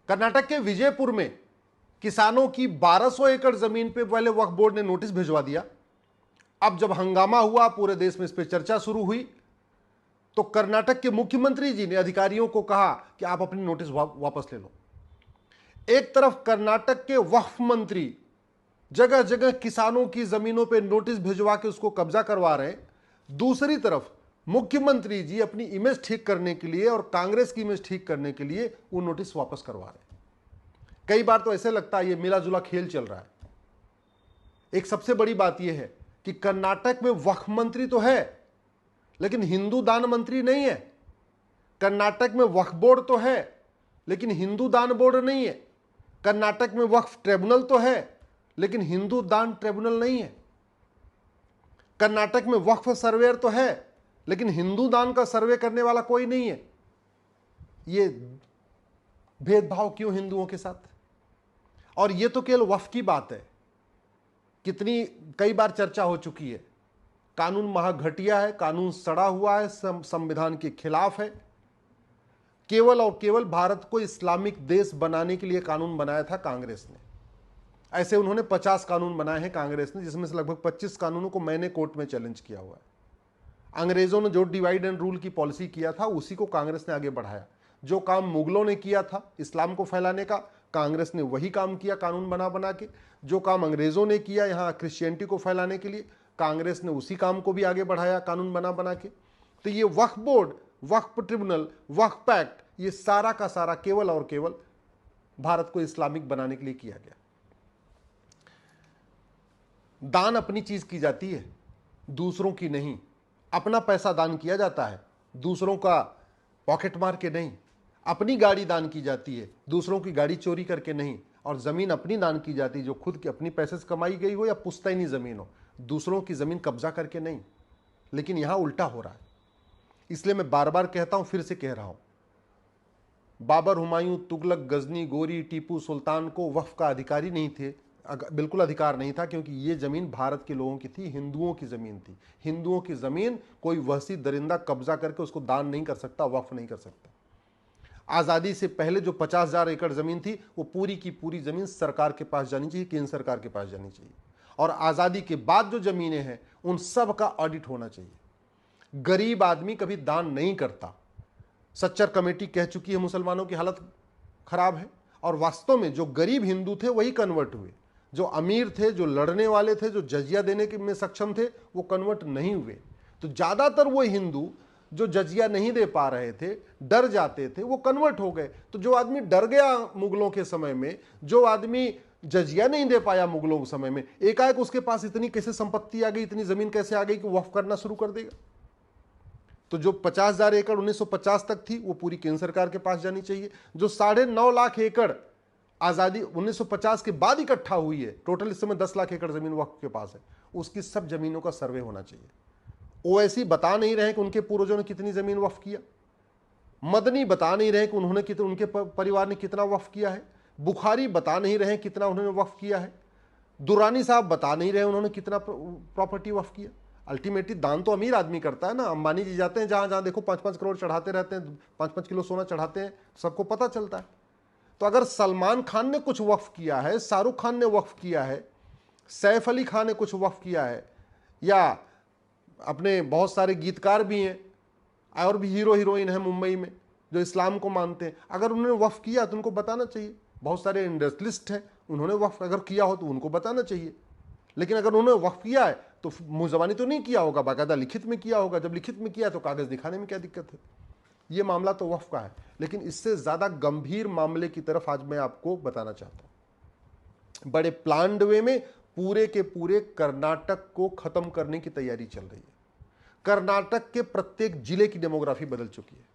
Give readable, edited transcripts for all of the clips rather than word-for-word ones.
कर्नाटक के विजयपुर में किसानों की 1200 एकड़ जमीन पे पहले वक्फ बोर्ड ने नोटिस भिजवा दिया। अब जब हंगामा हुआ, पूरे देश में इस पर चर्चा शुरू हुई, तो कर्नाटक के मुख्यमंत्री जी ने अधिकारियों को कहा कि आप अपनी नोटिस वापस ले लो। एक तरफ कर्नाटक के वक्फ मंत्री जगह जगह किसानों की जमीनों पे नोटिस भिजवा के उसको कब्जा करवा रहे हैं, दूसरी तरफ मुख्यमंत्री जी अपनी इमेज ठीक करने के लिए और कांग्रेस की इमेज ठीक करने के लिए वो नोटिस वापस करवा रहे हैं। कई बार तो ऐसे लगता है ये मिला जुला खेल चल रहा है। एक सबसे बड़ी बात यह है कि कर्नाटक में वक्फ मंत्री तो है, लेकिन हिंदू दान मंत्री नहीं है। कर्नाटक में वक्फ बोर्ड तो है, लेकिन हिंदू दान बोर्ड नहीं है। कर्नाटक में वक्फ ट्रिब्यूनल तो है, लेकिन हिंदू दान ट्रिब्यूनल नहीं है। कर्नाटक में वक्फ सर्वेयर तो है, लेकिन हिंदू दान का सर्वे करने वाला कोई नहीं है। ये भेदभाव क्यों हिंदुओं के साथ? और ये तो केवल वक्फ की बात है, कई बार चर्चा हो चुकी है। कानून महाघटिया है, कानून सड़ा हुआ है, संविधान के खिलाफ है। केवल और केवल भारत को इस्लामिक देश बनाने के लिए कानून बनाया था कांग्रेस ने। ऐसे उन्होंने 50 कानून बनाए हैं कांग्रेस ने, जिसमें से लगभग 25 कानूनों को मैंने कोर्ट में चैलेंज किया हुआ है। अंग्रेजों ने जो डिवाइड एंड रूल की पॉलिसी किया था, उसी को कांग्रेस ने आगे बढ़ाया। जो काम मुगलों ने किया था इस्लाम को फैलाने का, कांग्रेस ने वही काम किया कानून बना बना के। जो काम अंग्रेजों ने किया यहाँ क्रिश्चियनिटी को फैलाने के लिए, कांग्रेस ने उसी काम को भी आगे बढ़ाया कानून बना बना के। तो ये वक्फ बोर्ड, वक्फ ट्रिब्यूनल, वक्फ एक्ट, ये सारा का सारा केवल और केवल भारत को इस्लामिक बनाने के लिए किया गया। दान अपनी चीज की जाती है, दूसरों की नहीं। अपना पैसा दान किया जाता है, दूसरों का पॉकेट मार के नहीं। अपनी गाड़ी दान की जाती है, दूसरों की गाड़ी चोरी करके नहीं। और जमीन अपनी दान की जाती है, जो खुद की अपनी पैसे से कमाई गई हो या पुश्तैनी जमीन हो, दूसरों की जमीन कब्जा करके नहीं। लेकिन यहां उल्टा हो रहा है। इसलिए मैं बार बार कहता हूं, फिर से कह रहा हूं, बाबर, हुमायूं, तुगलक, गजनी, गोरी, टीपू सुल्तान को वक्फ का अधिकारी नहीं थे, बिल्कुल अधिकार नहीं था, क्योंकि ये जमीन भारत के लोगों की थी, हिंदुओं की जमीन थी। हिंदुओं की जमीन कोई वहशी दरिंदा कब्जा करके उसको दान नहीं कर सकता, वक्फ नहीं कर सकता। आज़ादी से पहले जो 50,000 एकड़ जमीन थी, वो पूरी की पूरी जमीन सरकार के पास जानी चाहिए, केंद्र सरकार के पास जानी चाहिए। और आज़ादी के बाद जो जमीनें हैं, उन सब का ऑडिट होना चाहिए। गरीब आदमी कभी दान नहीं करता। सच्चर कमेटी कह चुकी है मुसलमानों की हालत खराब है, और वास्तव में जो गरीब हिंदू थे वही कन्वर्ट हुए। जो अमीर थे, जो लड़ने वाले थे, जो जजिया देने के में सक्षम थे, वो कन्वर्ट नहीं हुए। तो ज़्यादातर वो हिंदू जो जजिया नहीं दे पा रहे थे, डर जाते थे, वो कन्वर्ट हो गए। तो जो आदमी डर गया मुगलों के समय में, जो आदमी जजिया नहीं दे पाया मुगलों के समय में, एकाएक उसके पास इतनी कैसे संपत्ति आ गई, इतनी जमीन कैसे आ गई कि वक्फ करना शुरू कर देगा? तो जो 50,000 एकड़ 1950 तक थी, वो पूरी केंद्र सरकार के पास जानी चाहिए। जो 9.5 लाख एकड़ आज़ादी 1950 के बाद इकट्ठा हुई है, टोटल इस समय 10 लाख एकड़ जमीन वक्फ के पास है, उसकी सब जमीनों का सर्वे होना चाहिए। ओवैसी बता नहीं रहे कि उनके पूर्वजों ने कितनी जमीन वक्फ किया। मदनी बता नहीं रहे कि उनके परिवार ने कितना वक्फ किया है। बुखारी बता नहीं रहे कितना उन्होंने वक्फ किया है। दुरानी साहब बता नहीं रहे उन्होंने कितना प्रॉपर्टी वक्फ किया। अल्टीमेटली दान तो अमीर आदमी करता है ना। अंबानी जी जाते हैं जहां जहां देखो 5-5 करोड़ चढ़ाते रहते हैं, 5-5 किलो सोना चढ़ाते हैं, सबको पता चलता है। तो अगर सलमान खान ने कुछ वक्फ किया है, शाहरुख खान ने वक्फ किया है, सैफ अली खान ने कुछ वक्फ किया है, या अपने बहुत सारे गीतकार भी हैं और भी हीरो हीरोइन हैं मुंबई में जो इस्लाम को मानते हैं, अगर उन्होंने वक्फ किया तो उनको बताना चाहिए। बहुत सारे इंडस्ट्रियलिस्ट हैं, उन्होंने वक्फ अगर किया हो तो उनको बताना चाहिए। लेकिन अगर उन्होंने वक्फ किया है तो मुंह ज़बानी तो नहीं किया होगा, बाकायदा लिखित में किया होगा। जब लिखित में किया तो कागज़ दिखाने में क्या दिक्कत है? ये मामला तो वक्फ का है। लेकिन इससे ज़्यादा गंभीर मामले की तरफ आज मैं आपको बताना चाहता हूँ। बड़े प्लान्ड वे में पूरे के पूरे कर्नाटक को खत्म करने की तैयारी चल रही है। कर्नाटक के प्रत्येक जिले की डेमोग्राफी बदल चुकी है।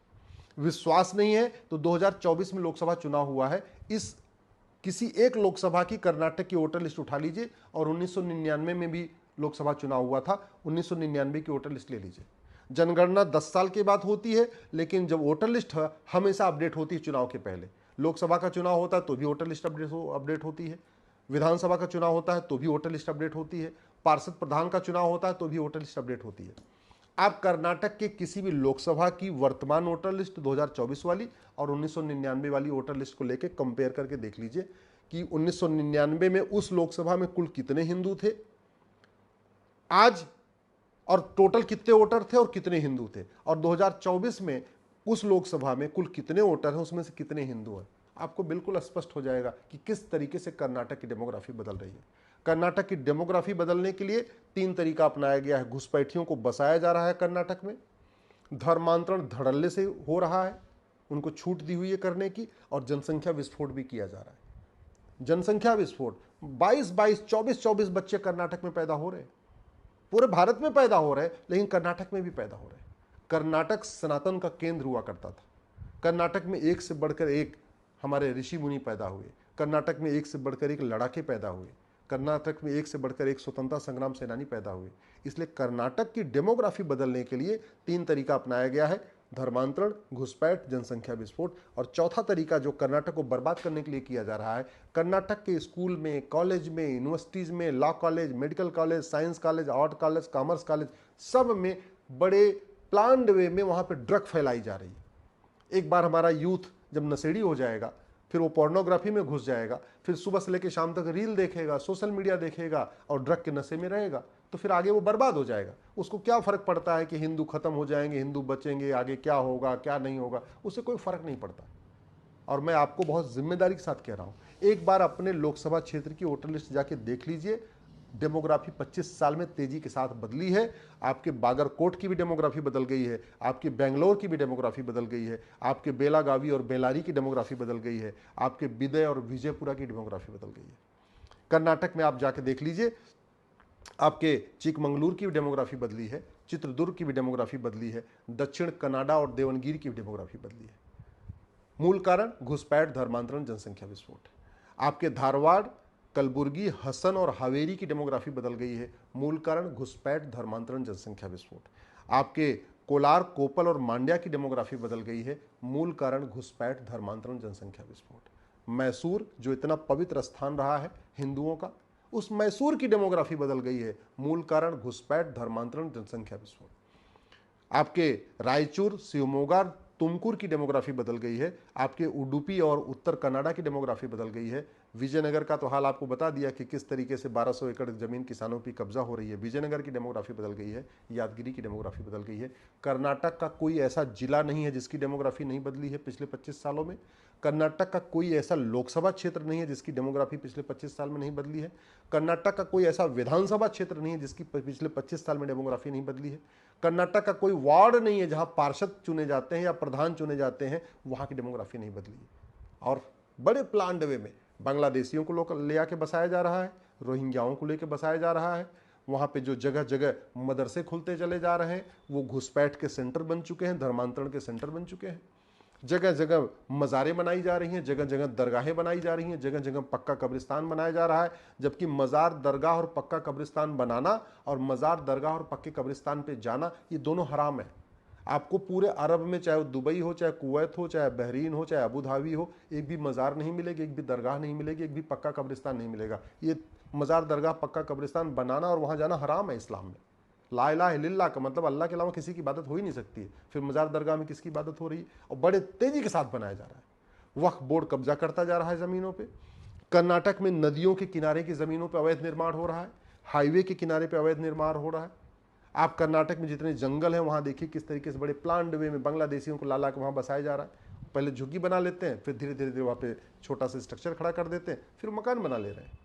विश्वास नहीं है तो 2024 में लोकसभा चुनाव हुआ है, इस किसी एक लोकसभा की कर्नाटक की वोटर लिस्ट उठा लीजिए, और 1999 में भी लोकसभा चुनाव हुआ था, 1999 की वोटर लिस्ट ले लीजिए। जनगणना 10 साल के बाद होती है, लेकिन जब वोटर लिस्ट हमेशा अपडेट होती है चुनाव के पहले। लोकसभा का चुनाव होता है तो भी वोटर लिस्ट अपडेट होती है, विधानसभा का चुनाव होता है तो भी वोटर लिस्ट अपडेट होती है, पार्षद प्रधान का चुनाव होता है तो भी वोटर लिस्ट अपडेट होती है। आप कर्नाटक के किसी भी लोकसभा की वर्तमान वोटर लिस्ट 2024 वाली और 1999 वाली वोटर लिस्ट को लेकर कंपेयर करके देख लीजिए कि 1999 में उस लोकसभा में कुल कितने हिंदू थे आज, और टोटल कितने वोटर थे और कितने हिंदू थे, और 2024 में उस लोकसभा में कुल कितने वोटर हैं, उसमें से कितने हिंदू हैं। आपको बिल्कुल स्पष्ट हो जाएगा कि किस तरीके से कर्नाटक की डेमोग्राफी बदल रही है। कर्नाटक की डेमोग्राफी बदलने के लिए 3 तरीका अपनाया गया है। घुसपैठियों को बसाया जा रहा है कर्नाटक में, धर्मांतरण धड़ल्ले से हो रहा है, उनको छूट दी हुई है करने की, और जनसंख्या विस्फोट भी किया जा रहा है। जनसंख्या विस्फोट 22-22, 24-24 बच्चे कर्नाटक में पैदा हो रहे हैं। पूरे भारत में पैदा हो रहे हैं, लेकिन कर्नाटक में भी पैदा हो रहे हैं। कर्नाटक सनातन का केंद्र हुआ करता था। कर्नाटक में एक से बढ़कर एक हमारे ऋषि मुनि पैदा हुए। कर्नाटक में एक से बढ़कर एक लड़ाके पैदा हुए। कर्नाटक में एक से बढ़कर एक स्वतंत्रता संग्राम सेनानी पैदा हुए। इसलिए कर्नाटक की डेमोग्राफी बदलने के लिए 3 तरीका अपनाया गया है: धर्मांतरण, घुसपैठ, जनसंख्या विस्फोट। और चौथा तरीका जो कर्नाटक को बर्बाद करने के लिए किया जा रहा है, कर्नाटक के स्कूल में, कॉलेज में, यूनिवर्सिटीज में, law college, medical college, science college, art college, commerce college, सब में बड़े प्लान्ड वे में वहाँ पर ड्रग फैलाई जा रही है। एक बार हमारा यूथ जब नशेड़ी हो जाएगा, फिर वो पोर्नोग्राफी में घुस जाएगा, फिर सुबह से लेकर शाम तक रील देखेगा, सोशल मीडिया देखेगा और ड्रग के नशे में रहेगा, तो फिर आगे वो बर्बाद हो जाएगा। उसको क्या फर्क पड़ता है कि हिंदू खत्म हो जाएंगे, हिंदू बचेंगे, आगे क्या होगा क्या नहीं होगा, उससे कोई फर्क नहीं पड़ता। और मैं आपको बहुत जिम्मेदारी के साथ कह रहा हूँ, एक बार अपने लोकसभा क्षेत्र की वोटर लिस्ट जाके देख लीजिए। डेमोग्राफी 25 साल में तेजी के साथ बदली है। आपके बागरकोट की भी डेमोग्राफी बदल गई है, आपके बेंगलोर की भी डेमोग्राफी बदल गई है, आपके बेलागावी और बेलारी की डेमोग्राफी बदल गई है, आपके बिदय और विजयपुरा की डेमोग्राफी बदल गई है। कर्नाटक में आप जाके देख लीजिए, आपके चिकमंगलुरु की भी डेमोग्राफी बदली है, चित्रदुर्ग की भी डेमोग्राफी बदली है, दक्षिण कनाडा और देवनगिरी की भी डेमोग्राफी बदली है। मूल कारण घुसपैठ, धर्मांतरण, जनसंख्या विस्फोट। आपके धारवाड़, कलबुर्गी, हसन और हावेरी की डेमोग्राफी बदल गई है। मूल कारण घुसपैठ, धर्मांतरण, जनसंख्या विस्फोट। आपके कोलार, कोपल और मांड्या की डेमोग्राफी बदल गई है। मूल कारण घुसपैठ, धर्मांतरण, जनसंख्या विस्फोट। मैसूर, जो इतना पवित्र स्थान रहा है हिंदुओं का, उस मैसूर की डेमोग्राफी बदल गई है। मूल कारण घुसपैठ, धर्मांतरण, जनसंख्या विस्फोट। आपके रायचूर, शिवमोगा, तुमकुर की डेमोग्राफी बदल गई है। आपके उडुपी और उत्तर कनाडा की डेमोग्राफी बदल गई है। विजयनगर का तो हाल आपको बता दिया कि किस तरीके से 1200 एकड़ जमीन किसानों की कब्जा हो रही है। विजयनगर की डेमोग्राफी बदल गई है। यादगिरी की डेमोग्राफी बदल गई है। कर्नाटक का कोई ऐसा जिला नहीं है जिसकी डेमोग्राफी नहीं बदली है पिछले 25 सालों में। कर्नाटक का कोई ऐसा लोकसभा क्षेत्र नहीं है जिसकी डेमोग्राफी पिछले 25 साल में नहीं बदली है। कर्नाटक का कोई ऐसा विधानसभा क्षेत्र नहीं है जिसकी पिछले 25 साल में डेमोग्राफी नहीं बदली है। कर्नाटक का कोई वार्ड नहीं है जहां पार्षद चुने जाते हैं या प्रधान चुने जाते हैं, वहां की डेमोग्राफी नहीं बदली है। और बड़े प्लान्ड वे में बांग्लादेशियों को ले आके बसाया जा रहा है, रोहिंग्याओं को लेकर बसाया जा रहा है। वहाँ पे जो जगह जगह मदरसे खुलते चले जा रहे हैं, वो घुसपैठ के सेंटर बन चुके हैं, धर्मांतरण के सेंटर बन चुके हैं। जगह जगह मज़ारें बनाई जा रही हैं, जगह जगह दरगाहें बनाई जा रही हैं, जगह जगह पक्का कब्रिस्तान बनाया जा रहा है। जबकि मज़ार, दरगाह और पक्का कब्रिस्तान बनाना और मज़ार, दरगाह और पक्के कब्रिस्तान पे जाना, ये दोनों हराम है। आपको पूरे अरब में, चाहे वो दुबई हो, चाहे कुवैत हो, चाहे बहरीन हो, चाहे अबू धाबी हो, एक भी मज़ार नहीं मिलेगी, एक भी दरगाह नहीं मिलेगी, एक भी पक्का कब्रिस्तान नहीं मिलेगा। ये मज़ार, दरगाह, पक्का कब्रिस्तान बनाना और वहाँ जाना हराम है इस्लाम में। ला इलाहा इल्लल्लाह का मतलब अल्लाह के अलावा किसी की इबादत हो ही नहीं सकती है। फिर मज़ार, दरगाह में किसकी इबादत हो रही है? और बड़े तेज़ी के साथ बनाया जा रहा है। वक्फ बोर्ड कब्जा करता जा रहा है ज़मीनों पर। कर्नाटक में नदियों के किनारे की ज़मीनों पर अवैध निर्माण हो रहा है, हाईवे के किनारे पर अवैध निर्माण हो रहा है। आप कर्नाटक में जितने जंगल हैं वहाँ देखिए किस तरीके से बड़े प्लान्ड वे में बांग्लादेशियों को ला ला के वहाँ बसाया जा रहा है। पहले झुग्गी बना लेते हैं, फिर धीरे धीरे वहाँ पे छोटा सा स्ट्रक्चर खड़ा कर देते हैं, फिर मकान बना ले रहे हैं।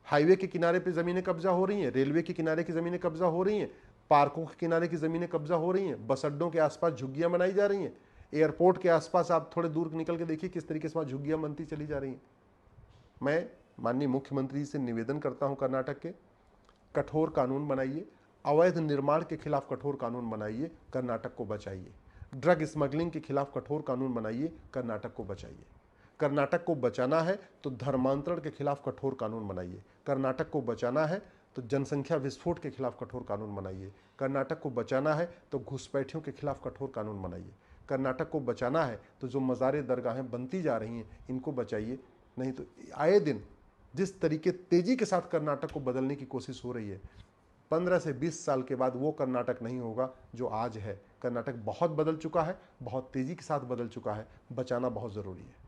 हाईवे के किनारे पे ज़मीनें कब्जा हो रही हैं, रेलवे के किनारे की ज़मीनें कब्जा हो रही हैं, पार्कों के किनारे की ज़मीनें कब्जा हो रही हैं, बस अड्डों के आसपास झुग्गियाँ बनाई जा रही हैं, एयरपोर्ट के आसपास आप थोड़े दूर निकल के देखिए किस तरीके से वहाँ झुग्गियाँ बनती चली जा रही हैं। मैं माननीय मुख्यमंत्री से निवेदन करता हूँ, कर्नाटक के कठोर कानून बनाइए, अवैध निर्माण के खिलाफ कठोर कानून बनाइए, कर्नाटक को बचाइए। ड्रग स्मगलिंग के खिलाफ कठोर कानून बनाइए, कर्नाटक को बचाइए। कर्नाटक को बचाना है तो धर्मांतरण के खिलाफ कठोर कानून बनाइए। कर्नाटक को बचाना है तो जनसंख्या विस्फोट के खिलाफ कठोर कानून बनाइए। कर्नाटक को बचाना है तो घुसपैठियों के खिलाफ कठोर कानून बनाइए। कर्नाटक को बचाना है तो जो मज़ारे, दरगाहें बनती जा रही हैं, इनको बचाइए। नहीं तो आए दिन जिस तरीके तेज़ी के साथ कर्नाटक को बदलने की कोशिश हो रही है, 15 से 20 साल के बाद वो कर्नाटक नहीं होगा जो आज है। कर्नाटक बहुत बदल चुका है, बहुत तेज़ी के साथ बदल चुका है, बचाना बहुत ज़रूरी है।